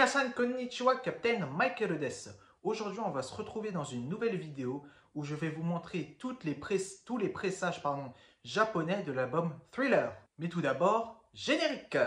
Minasan konnichiwa, Captain Michael desu. Aujourd'hui, on va se retrouver dans une nouvelle vidéo où je vais vous montrer tous les pressages japonais de l'album Thriller. Mais tout d'abord, générique!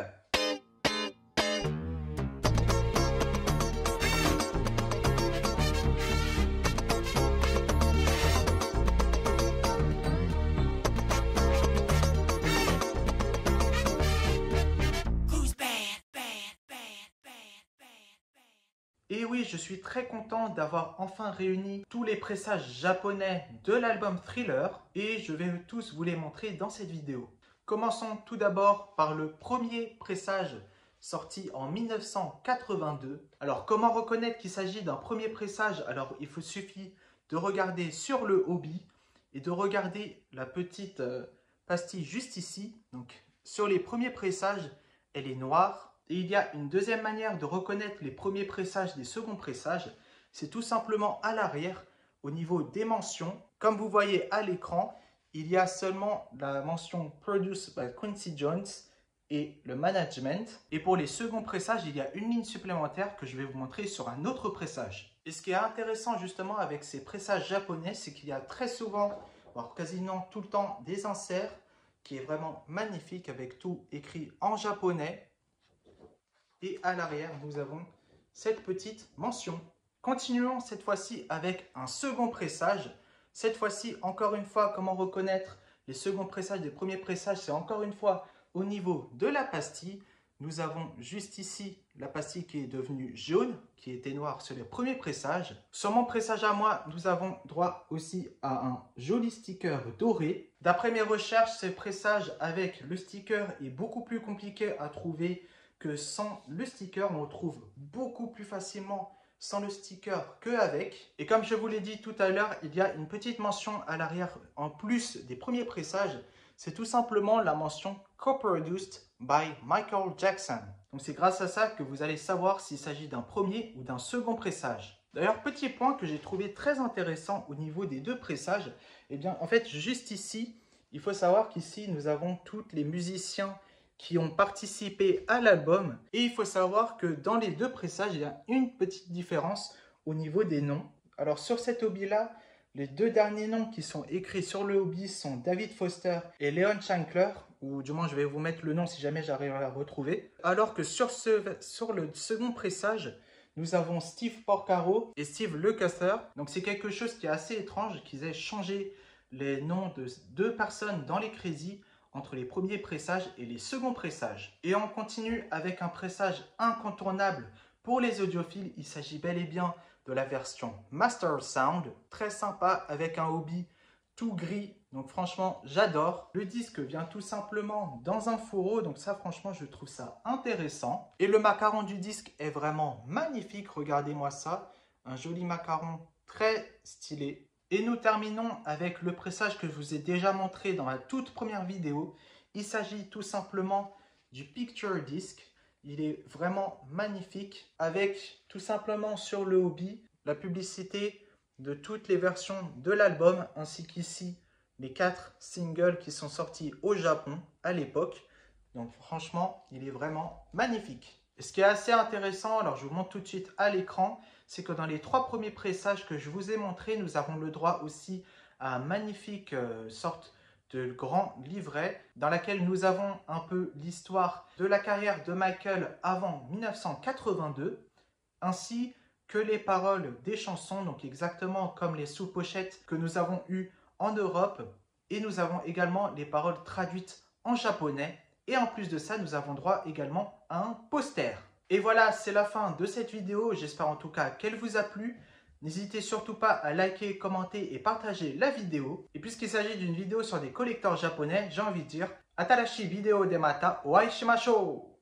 Et oui, je suis très content d'avoir enfin réuni tous les pressages japonais de l'album Thriller et je vais tous vous les montrer dans cette vidéo. Commençons tout d'abord par le premier pressage sorti en 1982. Alors, comment reconnaître qu'il s'agit d'un premier pressage? Alors, il suffit de regarder sur le hobby et de regarder la petite pastille juste ici. Donc, sur les premiers pressages, elle est noire. Et il y a une deuxième manière de reconnaître les premiers pressages des seconds pressages. C'est tout simplement à l'arrière, au niveau des mentions. Comme vous voyez à l'écran, il y a seulement la mention Produced by Quincy Jones et le management. Et pour les seconds pressages, il y a une ligne supplémentaire que je vais vous montrer sur un autre pressage. Et ce qui est intéressant justement avec ces pressages japonais, c'est qu'il y a très souvent, voire quasiment tout le temps, des inserts qui est vraiment magnifique avec tout écrit en japonais. Et à l'arrière, nous avons cette petite mention. Continuons cette fois-ci avec un second pressage. Cette fois-ci, encore une fois, comment reconnaître les seconds pressages des premiers pressages? C'est encore une fois au niveau de la pastille. Nous avons juste ici la pastille qui est devenue jaune, qui était noire sur les premiers pressages. Sur mon pressage à moi, nous avons droit aussi à un joli sticker doré. D'après mes recherches, ce pressage avec le sticker est beaucoup plus compliqué à trouver que sans le sticker. On le trouve beaucoup plus facilement sans le sticker qu'avec. Et comme je vous l'ai dit tout à l'heure, il y a une petite mention à l'arrière en plus des premiers pressages. C'est tout simplement la mention Co-produced by Michael Jackson. Donc c'est grâce à ça que vous allez savoir s'il s'agit d'un premier ou d'un second pressage. D'ailleurs, petit point que j'ai trouvé très intéressant au niveau des deux pressages, eh bien en fait juste ici, il faut savoir qu'ici nous avons tous les musiciens qui ont participé à l'album. Et il faut savoir que dans les deux pressages, il y a une petite différence au niveau des noms. Alors sur cet hobby-là, les deux derniers noms qui sont écrits sur le hobby sont David Foster et Leon Shankler, ou du moins je vais vous mettre le nom si jamais j'arrive à le retrouver. Alors que sur le second pressage, nous avons Steve Porcaro et Steve Lukather. Donc c'est quelque chose qui est assez étrange qu'ils aient changé les noms de deux personnes dans les crédits entre les premiers pressages et les seconds pressages. Et on continue avec un pressage incontournable pour les audiophiles. Il s'agit bel et bien de la version Master Sound, très sympa avec un hobby tout gris. Donc franchement, j'adore. Le disque vient tout simplement dans un fourreau, donc ça franchement, je trouve ça intéressant. Et le macaron du disque est vraiment magnifique, regardez-moi ça. Un joli macaron très stylé. Et nous terminons avec le pressage que je vous ai déjà montré dans la toute première vidéo. Il s'agit tout simplement du Picture Disc. Il est vraiment magnifique avec tout simplement sur le hobby la publicité de toutes les versions de l'album ainsi qu'ici les 4 singles qui sont sortis au Japon à l'époque. Donc franchement, il est vraiment magnifique. Et ce qui est assez intéressant, alors je vous montre tout de suite à l'écran, c'est que dans les 3 premiers pressages que je vous ai montrés, nous avons le droit aussi à un magnifique sorte de grand livret dans laquelle nous avons un peu l'histoire de la carrière de Michael avant 1982, ainsi que les paroles des chansons, donc exactement comme les sous-pochettes que nous avons eues en Europe, et nous avons également les paroles traduites en japonais. Et en plus de ça, nous avons droit également à un poster. Et voilà, c'est la fin de cette vidéo. J'espère en tout cas qu'elle vous a plu. N'hésitez surtout pas à liker, commenter et partager la vidéo. Et puisqu'il s'agit d'une vidéo sur des collecteurs japonais, j'ai envie de dire Atarashi video de mata o ai shimashou.